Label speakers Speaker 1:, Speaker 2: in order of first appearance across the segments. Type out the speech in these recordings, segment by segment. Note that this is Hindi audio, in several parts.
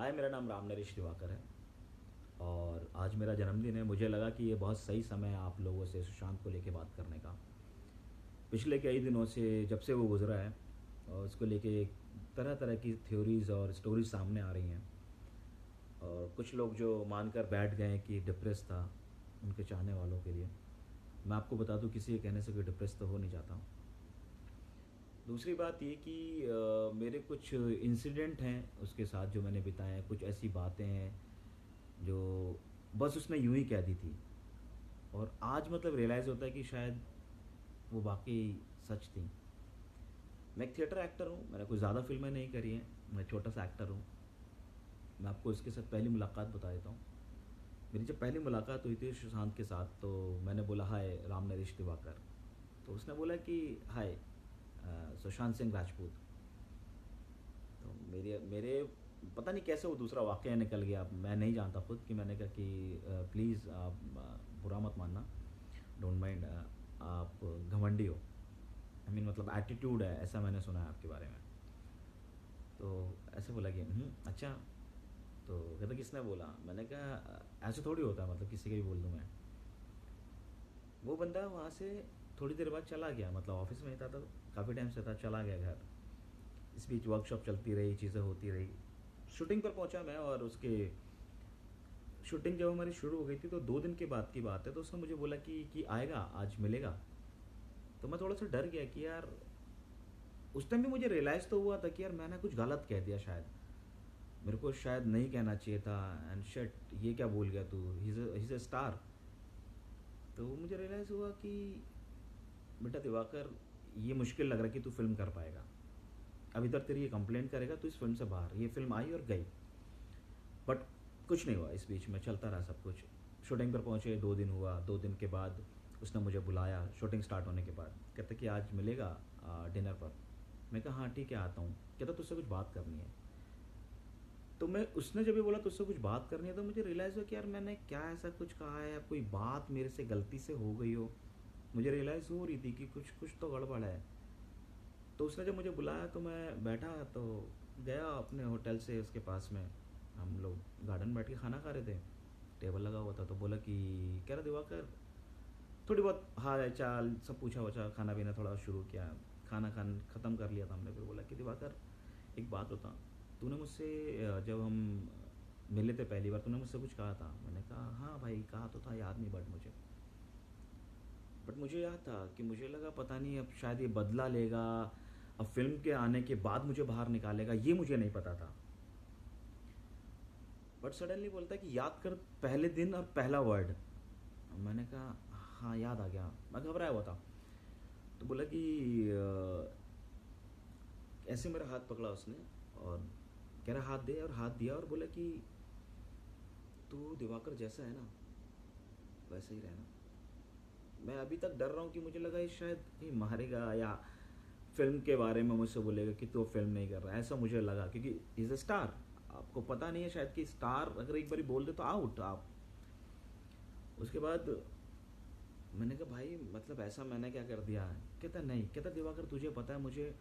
Speaker 1: हाय, मेरा नाम राम नरेश दिवाकर है और आज मेरा जन्मदिन है। मुझे लगा कि ये बहुत सही समय है आप लोगों से सुशांत को लेके बात करने का। पिछले कई दिनों से जब से वो गुज़रा है और उसको लेके तरह तरह की थ्योरीज़ और स्टोरीज सामने आ रही हैं और कुछ लोग जो मानकर बैठ गए हैं कि डिप्रेस था उनके चाहने वालों के लिए। मैं आपको बता दूं, किसी के कहने से कोई डिप्रेस तो हो नहीं जाता हूँ। दूसरी बात ये कि मेरे कुछ इंसिडेंट हैं उसके साथ जो मैंने बिताए हैं, कुछ ऐसी बातें हैं जो बस उसने यूं ही कह दी थी और आज मतलब रियलाइज़ होता है कि शायद वो वाकई सच थी। मैं एक थिएटर एक्टर हूँ, मैंने कोई ज़्यादा फिल्में नहीं करी हैं, मैं छोटा सा एक्टर हूँ। मैं आपको इसके साथ पहली मुलाकात बता देता हूँ। मेरी जब पहली मुलाकात हुई थी सुशांत के साथ तो मैंने बोला, हाय राम नरेश दिवाकर। तो उसने बोला कि हाय सुशांत सिंह राजपूत। तो मेरे मेरे पता नहीं कैसे वो दूसरा वाक़या निकल गया, मैं नहीं जानता खुद कि मैंने कहा कि प्लीज़ आप बुरा मत मानना, डोंट माइंड, आप घमंडी हो। आई मीन मतलब एटीट्यूड है, ऐसा मैंने सुना है आपके बारे में। तो ऐसे बोला कि अच्छा। तो कहता किसने बोला? मैंने कहा ऐसे थोड़ी होता है, मतलब किसी का भी बोल दूँ मैं। वो बंदा वहाँ से थोड़ी देर बाद चला गया, मतलब ऑफिस में ही था तो काफ़ी टाइम से था, चला गया घर। इस बीच वर्कशॉप चलती रही, चीज़ें होती रही। शूटिंग पर पहुंचा मैं और उसके शूटिंग जब हमारी शुरू हो गई थी तो 2 दिन के बाद की बात है। तो उसने मुझे बोला कि आएगा, आज मिलेगा। तो मैं थोड़ा सा डर गया कि यार, उस टाइम भी मुझे रियलाइज़ तो हुआ था कि यार मैंने कुछ गलत कह दिया, शायद मेरे को शायद नहीं कहना चाहिए था। एंड शिट, ये क्या बोल गया तू, ही इज़ अ स्टार। तो मुझे रियलाइज़ हुआ कि बेटा दिवाकर, ये मुश्किल लग रहा है कि तू फिल्म कर पाएगा। अब इधर तेरी ये कंप्लेंट करेगा तो इस फिल्म से बाहर। ये फिल्म आई और गई, बट कुछ नहीं हुआ। इस बीच में चलता रहा सब कुछ। शूटिंग पर पहुँचे, 2 दिन हुआ। 2 दिन के बाद उसने मुझे बुलाया शूटिंग स्टार्ट होने के बाद। कहता कि आज मिलेगा डिनर पर। मैं कहा हाँ ठीक है, आता हूँ। कहता तुझसे कुछ बात करनी है। तो मैं उसने जब ये बोला तुझसे कुछ बात करनी है तो मुझे रियलाइज़ हुआ कि यार मैंने क्या ऐसा कुछ कहा है, कोई बात मेरे से गलती से हो गई हो। मुझे रियलाइज़ हो रही थी कि कुछ कुछ तो गड़बड़ है। तो उसने जब मुझे बुलाया तो मैं बैठा, तो गया अपने होटल से उसके पास में। हम लोग गार्डन बैठ के खाना खा रहे थे, टेबल लगा हुआ था। तो बोला कि कह रहा दिवाकर, थोड़ी बहुत हाल चाल सब पूछा वछा, खाना पीना थोड़ा शुरू किया। खाना खान ख़त्म कर लिया था हमने। फिर बोला कि दिवाकर, एक बात बता, तूने मुझसे जब हम मिले थे पहली बार, तूने मुझसे कुछ कहा था? मैंने कहा हाँ भाई, कहा तो था, याद नहीं बट मुझे याद था कि मुझे लगा पता नहीं अब शायद ये बदला लेगा, अब फिल्म के आने के बाद मुझे बाहर निकालेगा, ये मुझे नहीं पता था। बट सडनली बोलता है कि याद कर पहले दिन और पहला वर्ड। मैंने कहा हाँ याद आ गया। मैं घबराया हुआ था। तो बोला कि ऐसे मेरा हाथ पकड़ा उसने और कह रहा हाथ दे, और हाथ दिया और बोला कि तू दिवाकर जैसा है ना वैसे ही रहना। मैं अभी तक डर रहा हूँ कि मुझे लगा ये शायद कहीं मारेगा या फिल्म के बारे में मुझसे बोलेगा कि तू फिल्म नहीं कर रहा, ऐसा मुझे लगा। क्योंकि इज़ अ स्टार, आपको पता नहीं है शायद कि स्टार अगर एक बारी बोल दे तो आउट आप। उसके बाद मैंने कहा भाई मतलब ऐसा मैंने क्या कर दिया? कहता नहीं। कहता दिवाकर तुझे पता है, मुझे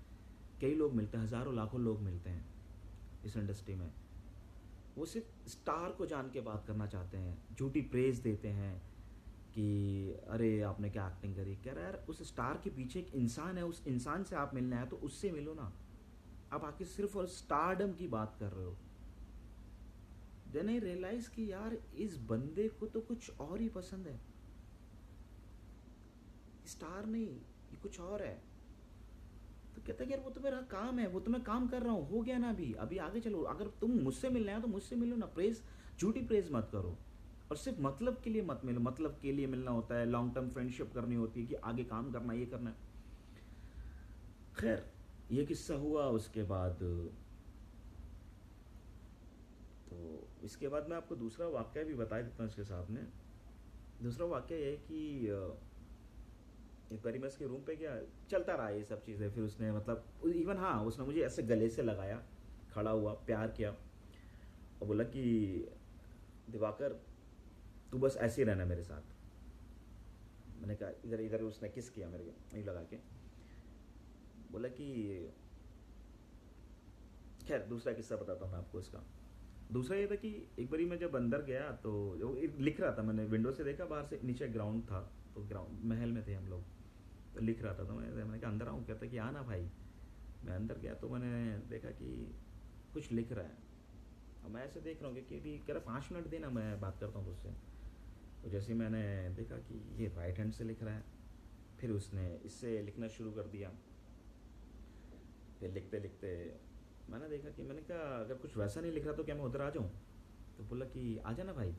Speaker 1: कई लोग मिलते हैं, हज़ारों लाखों लोग मिलते हैं इस इंडस्ट्री में, वो सिर्फ स्टार को जान के बात करना चाहते हैं, झूठी प्रेज देते हैं कि अरे आपने क्या एक्टिंग करी। कह रहा यार उस स्टार के पीछे एक इंसान है, उस इंसान से आप मिलना है तो उससे मिलो ना। आप आके सिर्फ और स्टारडम की बात कर रहे हो। देन आई रियलाइज कि यार इस बंदे को तो कुछ और ही पसंद है, स्टार नहीं, ये कुछ और है। तो कहता है यार वो तो मेरा काम है, वो तो मैं काम कर रहा हूँ, हो गया ना। अभी आगे चलो, अगर तुम मुझसे मिलना है तो मुझसे मिलो ना। प्रेस, झूठी प्रेस मत करो। और सिर्फ मतलब के लिए मत मिलो। मतलब के लिए मिलना होता है, लॉन्ग टर्म फ्रेंडशिप करनी होती है कि आगे काम करना, ये करना है। खैर, ये किस्सा हुआ। उसके बाद तो इसके बाद मैं आपको दूसरा वाक्य भी बता देता हूँ इसके सामने। दूसरा वाक्य ये है कि एक बारी मैं उसके रूम पे गया, चलता रहा ये सब चीज़ें। फिर उसने मतलब इवन हाँ, उसने मुझे ऐसे गले से लगाया, खड़ा हुआ, प्यार किया और बोला कि दिवाकर तू बस ऐसे ही रहना मेरे साथ। मैंने कहा इधर इधर। उसने किस किया मेरे को यूँ लगा के, बोला कि खैर दूसरा किस्सा बताता हूँ मैं आपको इसका। दूसरा ये था कि एक बारी मैं जब अंदर गया तो लिख रहा था, मैंने विंडो से देखा, बाहर से नीचे ग्राउंड था, तो ग्राउंड महल में थे हम लोग, तो लिख रहा था, तो मैंने कहा अंदर आऊँ, कहता कि आना भाई। मैं अंदर गया तो मैंने देखा कि कुछ लिख रहा है। अब मैं ऐसे देख रहा हूँ कि अभी कह रहा 5 मिनट देना, मैं बात करता हूँ तुझसे। तो जैसे ही मैंने देखा कि ये राइट हैंड से लिख रहा है, फिर उसने इससे लिखना शुरू कर दिया। फिर लिखते लिखते मैंने देखा कि, मैंने कहा अगर कुछ वैसा नहीं लिख रहा तो क्या मैं उधर आ जाऊँ? तो बोला कि आ जाना भाई।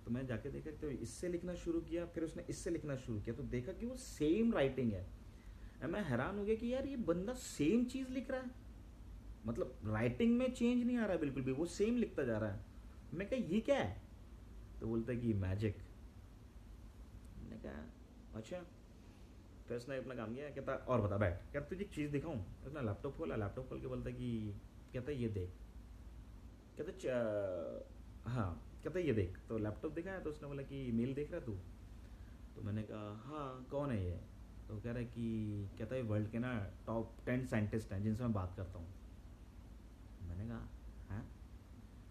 Speaker 1: तो मैं जाके देखा तो इससे लिखना शुरू किया, फिर उसने इससे लिखना शुरू किया, तो देखा कि वो सेम राइटिंग है। मैं हैरान हो गया कि यार ये बंदा सेम चीज़ लिख रहा है, मतलब राइटिंग में चेंज नहीं आ रहा है बिल्कुल भी, वो सेम लिखता जा रहा है। मैं कहा ये क्या है? तो बोलता है कि मैजिक। मैंने कहा अच्छा। फिर उसने अपना काम किया, कहता और बता बैठ, कहता तुझे एक चीज़ दिखाऊं? अपना लैपटॉप खोला, लैपटॉप खोल के बोलता कि, कहता ये देख, कहता हाँ, कहता ये देख। तो लैपटॉप दिखाया तो उसने बोला कि मेल देख रहा तू? तो मैंने कहा हाँ, कौन है ये? तो कह रहा है कि, कहता है वर्ल्ड के ना टॉप 10 साइंटिस्ट हैं जिनसे मैं बात करता हूँ। मैंने कहा हाँ?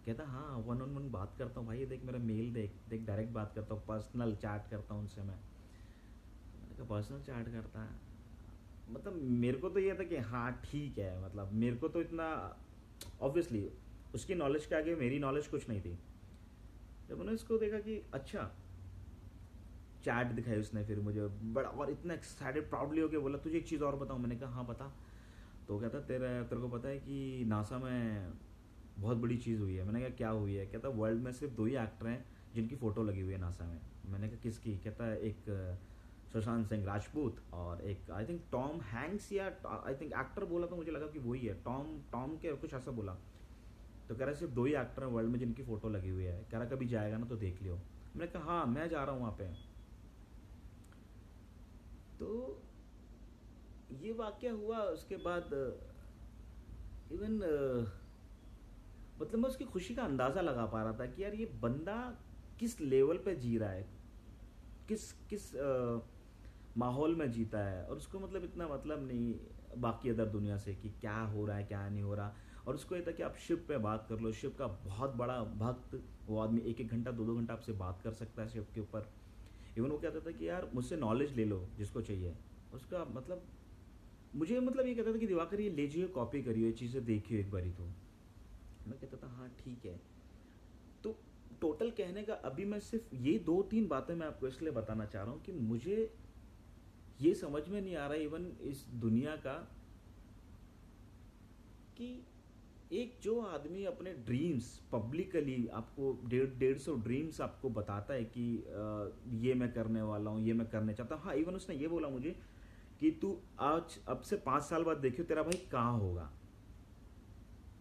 Speaker 1: कहता हाँ, 1-on-1 बात करता हूँ भाई, ये देख मेरा मेल देख देख, डायरेक्ट बात करता हूँ, पर्सनल चैट करता हूँ उनसे मैं। मैंने कहा पर्सनल चैट करता है? मतलब मेरे को तो ये था कि हाँ ठीक है, मतलब मेरे को तो इतना ऑब्वियसली उसकी नॉलेज के आगे मेरी नॉलेज कुछ नहीं थी। जब मैंने इसको देखा कि अच्छा, चैट दिखाई उसने फिर मुझे बड़ा, और इतना एक्साइटेड प्राउडली होके बोला तुझे एक चीज़ और बताऊँ? मैंने कहा हाँ बता। तो कहता तेरे को पता है कि नासा में बहुत बड़ी चीज़ हुई है? मैंने कहा क्या हुई है? कहता वर्ल्ड में सिर्फ 2 ही एक्टर हैं जिनकी फ़ोटो लगी हुई है नासा में। मैंने कहा किसकी? कहता है एक सुशांत सिंह राजपूत और एक आई थिंक टॉम हैंक्स, या आई थिंक एक्टर बोला तो मुझे लगा कि वही है, टॉम के कुछ ऐसा बोला। तो कह रहा सिर्फ 2 ही एक्टर हैं वर्ल्ड में जिनकी फ़ोटो लगी हुई है, कह रहा कभी जाएगा ना तो देख लियो। मैंने कहा हाँ मैं जा रहा हूँ वहाँ पे। तो ये वाक़या हुआ, उसके बाद इवन मतलब मैं उसकी खुशी का अंदाज़ा लगा पा रहा था कि यार ये बंदा किस लेवल पे जी रहा है, किस किस माहौल में जीता है, और उसको मतलब इतना मतलब नहीं बाकी अदर दुनिया से कि क्या हो रहा है क्या नहीं हो रहा। और उसको ये था कि आप शिप पे बात कर लो, शिप का बहुत बड़ा भक्त, वो आदमी 1-1 घंटा 2-2 घंटा आपसे बात कर सकता है शिप के ऊपर। इवन वो कहता था कि यार मुझसे नॉलेज ले लो जिसको चाहिए, उसका मतलब मुझे मतलब ये कहता था कि दिवाकर ये लीजिए, कॉपी करिए, ये चीज़ें देखिए एक बारी। तो मैं कहता था हाँ ठीक है। तो टोटल कहने का अभी मैं सिर्फ ये 2-3 बातें मैं आपको इसलिए बताना चाह रहा हूँ कि मुझे ये समझ में नहीं आ रहा इवन इस दुनिया का, कि एक जो आदमी अपने ड्रीम्स पब्लिकली आपको 150 ड्रीम्स आपको बताता है कि ये मैं करने वाला हूँ, ये मैं करने चाहता हूँ। हाँ इवन उसने ये बोला मुझे कि तू आज अब से 5 साल बाद देखियो तेरा भाई कहाँ होगा।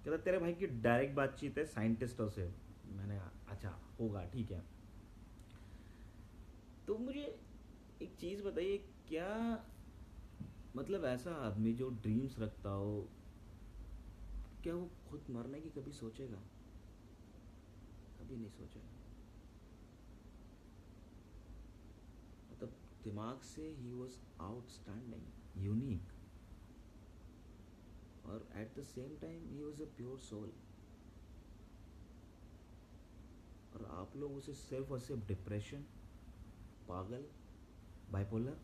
Speaker 1: कहता तेरे भाई की डायरेक्ट बातचीत है साइंटिस्टों से। मैंने कहा अच्छा होगा ठीक है। तो मुझे एक चीज़ बताइए, क्या मतलब ऐसा आदमी जो ड्रीम्स रखता हो, क्या वो खुद मरने की कभी सोचेगा? कभी नहीं सोचेगा। मतलब दिमाग से ही वॉज आउटस्टैंडिंग, यूनिक, और एट द सेम टाइम ही वॉज अ प्योर सोल। और आप लोग उसे सिर्फ और सिर्फ डिप्रेशन, पागल, बाइपोलर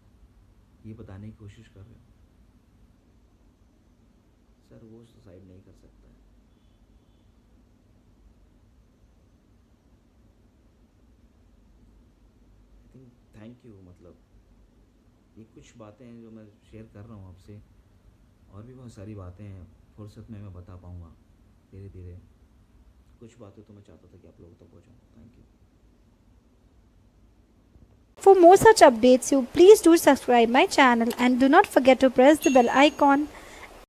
Speaker 1: ये बताने की कोशिश कर रहे हो। सर वो सुसाइड नहीं कर सकता है। आई थिंक थैंक यू, मतलब ये कुछ बातें हैं जो मैं शेयर कर रहा हूँ आपसे, और भी बहुत सारी बातें हैं फुर्सत में मैं बता पाऊँगा धीरे धीरे। कुछ बातें तो मैं चाहता था कि आप लोगों तक पहुँचाऊँ। Thank you.
Speaker 2: For more such updates, you please do subscribe my channel and do not forget to press the bell icon